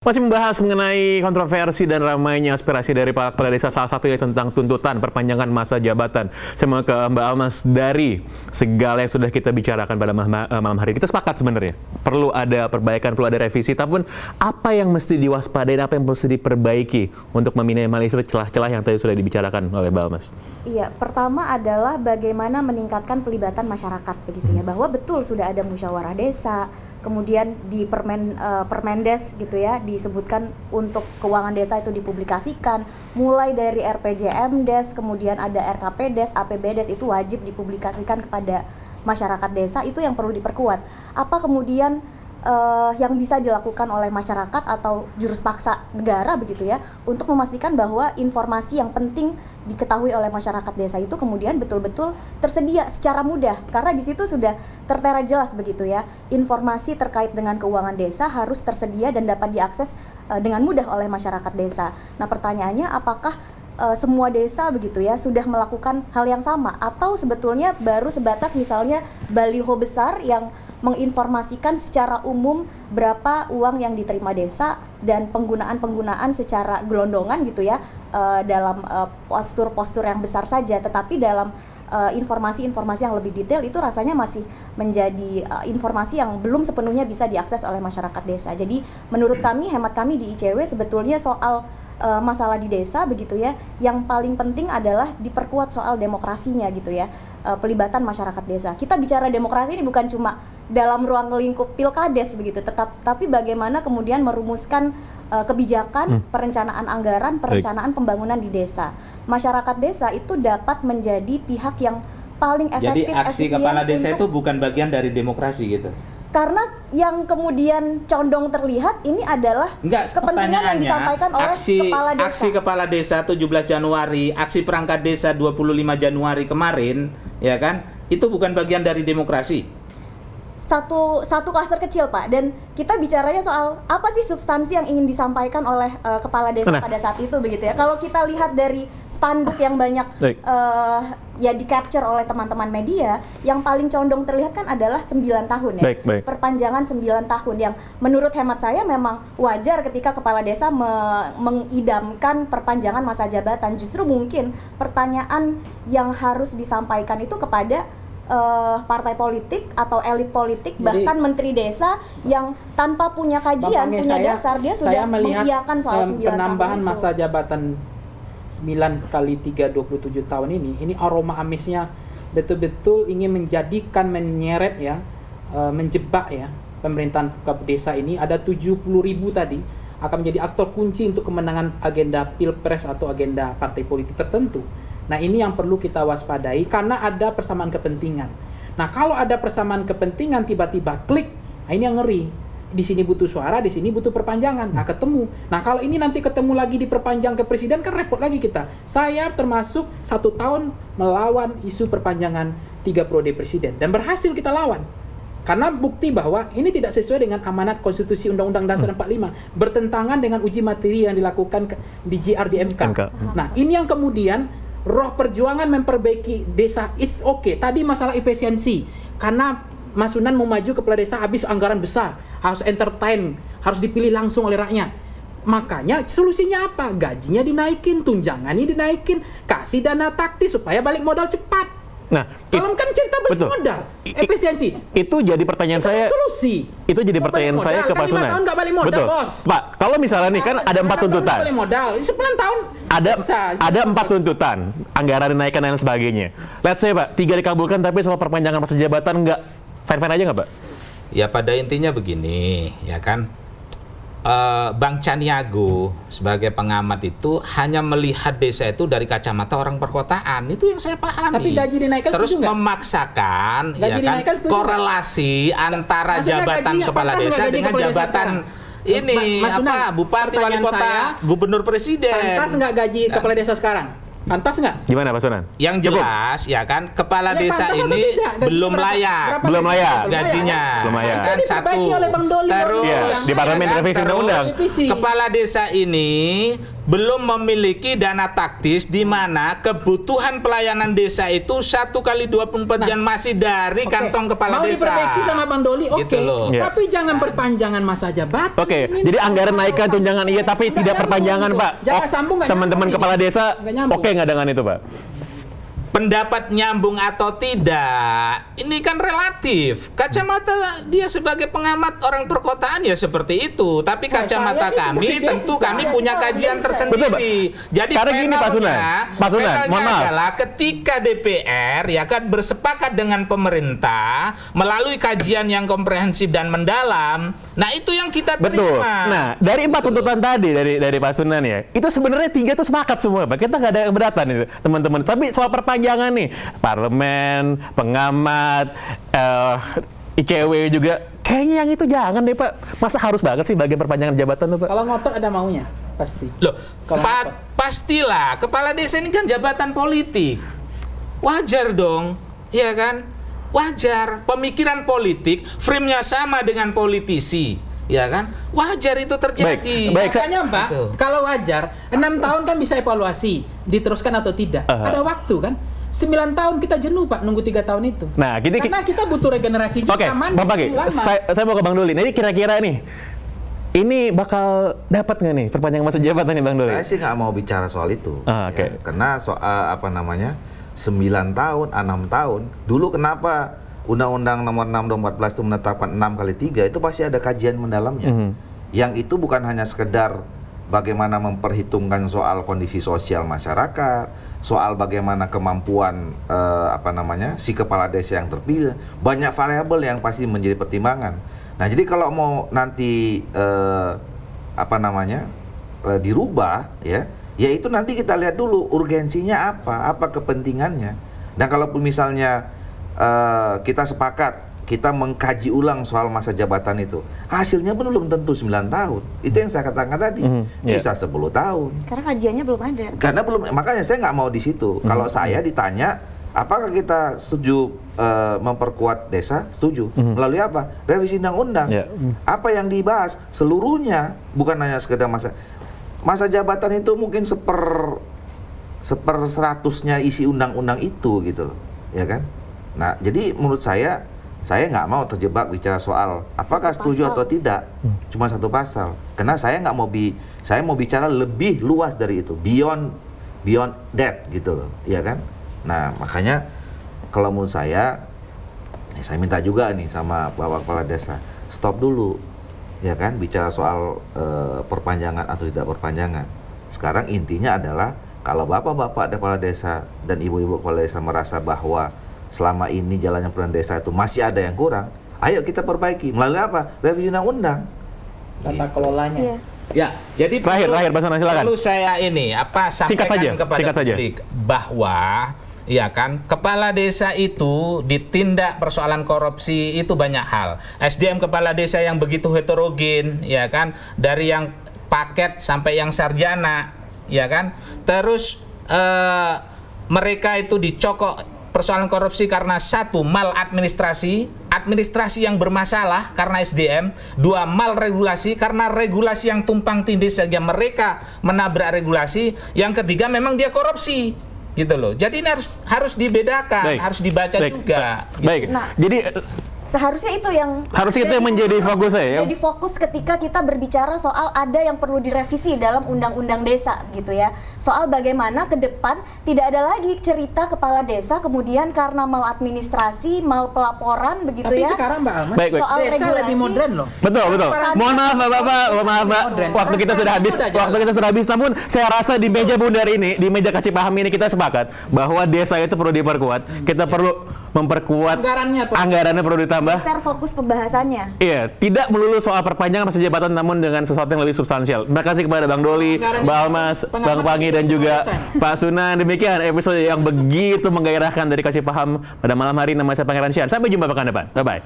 Masih membahas mengenai kontroversi dan ramainya aspirasi dari para kepala desa, salah satunya tentang tuntutan perpanjangan masa jabatan. Saya mau ke Mbak Almas. Dari segala yang sudah kita bicarakan pada malam hari, kita sepakat sebenarnya perlu ada perbaikan, perlu ada revisi, tapi apa yang mesti diwaspadai, apa yang mesti diperbaiki untuk meminimalisir celah-celah yang tadi sudah dibicarakan oleh Mbak Almas? Iya, pertama adalah bagaimana meningkatkan pelibatan masyarakat, begitu ya, bahwa betul sudah ada musyawarah desa. Kemudian di Permendes gitu ya disebutkan untuk keuangan desa itu dipublikasikan, mulai dari RPJMdes, kemudian ada RKPdes, APBdes itu wajib dipublikasikan kepada masyarakat desa. Itu yang perlu diperkuat. Apa kemudian yang bisa dilakukan oleh masyarakat atau jurus paksa negara begitu ya, untuk memastikan bahwa informasi yang penting diketahui oleh masyarakat desa itu kemudian betul-betul tersedia secara mudah, karena di situ sudah tertera jelas begitu ya, informasi terkait dengan keuangan desa harus tersedia dan dapat diakses dengan mudah oleh masyarakat desa. Nah, pertanyaannya apakah semua desa begitu ya sudah melakukan hal yang sama, atau sebetulnya baru sebatas misalnya baliho besar yang menginformasikan secara umum berapa uang yang diterima desa dan penggunaan secara gelondongan gitu ya, dalam postur-postur yang besar saja, tetapi dalam informasi-informasi yang lebih detail itu rasanya masih menjadi informasi yang belum sepenuhnya bisa diakses oleh masyarakat desa. Jadi menurut kami, hemat kami di ICW, sebetulnya soal masalah di desa begitu ya, yang paling penting adalah diperkuat soal demokrasinya gitu ya, pelibatan masyarakat desa. Kita bicara demokrasi ini bukan cuma dalam ruang lingkup pilkades begitu, tapi bagaimana kemudian merumuskan kebijakan, perencanaan anggaran, perencanaan pembangunan di desa. Masyarakat desa itu dapat menjadi pihak yang paling efektif. Jadi aksi kepala desa itu bukan bagian dari demokrasi gitu? Karena yang kemudian condong terlihat ini adalah kepentingan yang disampaikan oleh kepala desa. Aksi kepala desa 17 Januari, aksi perangkat desa 25 Januari kemarin, ya kan? Itu bukan bagian dari demokrasi. Satu klaster kecil, Pak, dan kita bicaranya soal apa sih substansi yang ingin disampaikan oleh kepala desa pada saat itu begitu ya. Kalau kita lihat dari spanduk yang banyak ya di-capture oleh teman-teman media, yang paling condong terlihat kan adalah 9 tahun ya. Perpanjangan 9 tahun yang menurut hemat saya memang wajar ketika kepala desa mengidamkan perpanjangan masa jabatan. Justru mungkin pertanyaan yang harus disampaikan itu kepada partai politik atau elit politik. Jadi, bahkan menteri desa yang tanpa punya kajian, punya dasar, dia sudah mengiyakan soal 9 penambahan tahun masa jabatan 9 kali 3, 27 tahun ini aroma amisnya betul-betul ingin menjadikan, menyeret ya, menjebak ya pemerintahan desa ini. Ada 70.000 tadi akan menjadi aktor kunci untuk kemenangan agenda pilpres atau agenda partai politik tertentu. Nah, ini yang perlu kita waspadai karena ada persamaan kepentingan. Nah, kalau ada persamaan kepentingan tiba-tiba klik, nah ini yang ngeri. Di sini butuh suara, di sini butuh perpanjangan. Nah, ketemu. Nah, kalau ini nanti ketemu lagi diperpanjang ke presiden, kan repot lagi kita. Saya termasuk 1 tahun melawan isu perpanjangan 3 periode presiden dan berhasil kita lawan. Karena bukti bahwa ini tidak sesuai dengan amanat konstitusi Undang-Undang Dasar 45, bertentangan dengan uji materi yang dilakukan di JR di MK. Nah, ini yang kemudian roh perjuangan memperbaiki desa is okay. Tadi masalah efisiensi, karena Mas Sunan mau maju kepala desa habis anggaran besar, harus entertain, harus dipilih langsung oleh rakyat. Makanya solusinya apa? Gajinya dinaikin, tunjangannya dinaikin, kasih dana taktis supaya balik modal cepat. Nah, kalau kan cerita balik modal, efisiensi. Itu jadi pertanyaan itu saya. Kan solusi. Itu jadi pertanyaan saya ke Pak Sunan. 5 tahun nggak balik modal, betul, Bos. Pak, kalau misalnya nih kan ada 4 tuntutan. Balik modal, 9 tahun. Ada 4 tuntutan, anggaran dinaikkan dan sebagainya. Let's say Pak, 3 dikabulkan tapi soal perpanjangan masa jabatan nggak fine-fine aja nggak Pak? Ya pada intinya begini, ya kan. Bang Caniago sebagai pengamat itu hanya melihat desa itu dari kacamata orang perkotaan. Itu yang saya pahami. Tapi gaji dinaikkan terus memaksakan ya kan korelasi antara jabatan kepala desa dengan jabatan ini bupati, wali kota, gubernur, presiden. Pantas nggak gaji kepala desa sekarang? Pantas nggak? Gimana Pak Sunan? Yang jelas ya kan kepala desa ini belum layak gajinya. Belum layak. Kan satu. Terus di parlemen revisi undang-undang. Kepala desa ini belum memiliki dana taktis di mana kebutuhan pelayanan desa itu 1 kali 24 jam masih dari Oke. kantong kepala Mau desa. diperbaiki sama Bang Doli, oke. Gitu loh. Iya. Tapi jangan perpanjangan masa jabatan. Oke, Ini jadi anggaran naikkan tunjangan iya, tapi Nggak tidak nyambung perpanjangan, gitu. Pak. Jangan sambung, nggak teman-teman nyambung kepala ini. desa, Nggak nyambung. oke nggak dengan itu, Pak? Pendapat nyambung atau tidak, ini kan relatif. Kacamata dia sebagai pengamat orang perkotaan ya seperti itu. Tapi kacamata saya ini kami dari tentu desa. kami punya kajian tersendiri. Betul, Pak. Jadi Karena gini, Pak Sunan. Pak Sunan, finalnya mohon maaf. adalah ketika DPR ya kan bersepakat dengan pemerintah melalui kajian yang komprehensif dan mendalam. Nah, itu yang kita terima. Betul. Nah, dari 4 tuntutan tadi dari Pak Sunan ya, itu sebenarnya 3 tuh sepakat semua, Pak. Kita nggak ada keberatan itu, teman-teman. Tapi soal perpanjangan nih, parlemen, pengamat, ICW juga, kayaknya yang itu jangan deh, Pak. Masa harus banget sih bagian perpanjangan jabatan tuh, Pak? Kalau ngotot ada maunya, pasti. Loh, Kalau pastilah kepala desa ini kan jabatan politik. Wajar dong, ya kan? Wajar. Pemikiran politik, frame-nya sama dengan politisi, ya kan? Wajar itu terjadi. Baik, Makanya Mbak, Betul. kalau wajar, 6 tahun kan bisa evaluasi, diteruskan atau tidak. Ada waktu kan? 9 tahun kita jenuh, Pak, nunggu 3 tahun itu. Nah, Karena kita butuh regenerasi juga. Oke, mandiri, Bang Pagi, lama. saya mau ke Bang Doli. Nah, ini kira-kira nih, ini bakal dapat nggak nih perpanjangan masa jabatan nih, Bang Doli? Saya sih nggak mau bicara soal itu. Oke. Karena soal 9 tahun, 6 tahun. Dulu kenapa Undang-Undang Nomor 6 Tahun 14 itu menetapkan 6 kali 3, itu pasti ada kajian mendalamnya. Yang itu bukan hanya sekedar bagaimana memperhitungkan soal kondisi sosial masyarakat, soal bagaimana kemampuan si kepala desa yang terpilih, banyak variabel yang pasti menjadi pertimbangan. Nah, jadi kalau mau nanti dirubah ya itu nanti kita lihat dulu urgensinya apa kepentingannya. Dan kalaupun misalnya kita sepakat kita mengkaji ulang soal masa jabatan itu, hasilnya pun belum tentu 9 tahun. Itu yang saya katakan tadi. Bisa 10 tahun. Karena kajiannya belum ada. Karena belum, makanya saya nggak mau di situ. Kalau saya ditanya, apakah kita setuju memperkuat desa? Setuju. Melalui apa? Revisi undang-undang. Ya. Apa yang dibahas? Seluruhnya, bukan hanya sekedar masa jabatan itu mungkin seper-100-nya isi undang-undang itu gitu loh, ya kan? Nah, jadi menurut saya nggak mau terjebak bicara soal apakah setuju atau tidak, cuma satu pasal. Karena saya nggak saya mau bicara lebih luas dari itu, beyond that gitu loh, ya kan? Nah, makanya kalau menurut saya minta juga nih sama Bapak Kepala Desa, stop dulu, ya kan, bicara soal perpanjangan atau tidak perpanjangan. Sekarang intinya adalah kalau bapak-bapak kepala desa dan ibu-ibu kepala desa merasa bahwa selama ini jalannya pemerintahan desa itu masih ada yang kurang, ayo kita perbaiki melalui apa? Revisi undang-undang. Tata kelolanya. Iya. Ya, jadi Terakhir, Pak Sunan, silakan. perlu saya sampaikan saja, kepada singkat saja. publik bahwa ya kan, kepala desa itu ditindak persoalan korupsi itu banyak hal. SDM kepala desa yang begitu heterogen, ya kan, dari yang paket sampai yang sarjana, ya kan. Terus mereka itu dicokok persoalan korupsi karena satu, maladministrasi, administrasi yang bermasalah karena SDM, dua, malregulasi karena regulasi yang tumpang tindih sehingga mereka menabrak regulasi, yang ketiga memang dia korupsi. Gitu loh. Jadi ini harus dibedakan, harus dibaca juga. Baik. Nah, Jadi seharusnya itu yang menjadi fokus saya. Jadi fokus ketika kita berbicara soal ada yang perlu direvisi dalam undang-undang desa gitu ya. Soal bagaimana ke depan tidak ada lagi cerita kepala desa kemudian karena maladministrasi, mal pelaporan begitu Tapi ya. sekarang Mbak Almas, Baik. Soal desa regulasi. lebih modern loh. Betul. Mohon maaf Bapak, Modern. waktu kita sudah habis. Waktu kita sudah habis. Namun saya rasa di meja bundar ini, di meja kasih paham ini kita sepakat bahwa desa itu perlu diperkuat. Kita perlu memperkuat anggarannya perlu ditambah. Share fokus pembahasannya. Iya, tidak melulu soal perpanjangan masa jabatan, namun dengan sesuatu yang lebih substansial. Terima kasih kepada Bang Doli, Mbak Almas, Bang Pagi, dan juga Pak Sunan. Demikian episode yang begitu menggairahkan dari Kasih Paham pada malam hari. Nama saya Pangeran Syan. Sampai jumpa pekan depan. Bye-bye.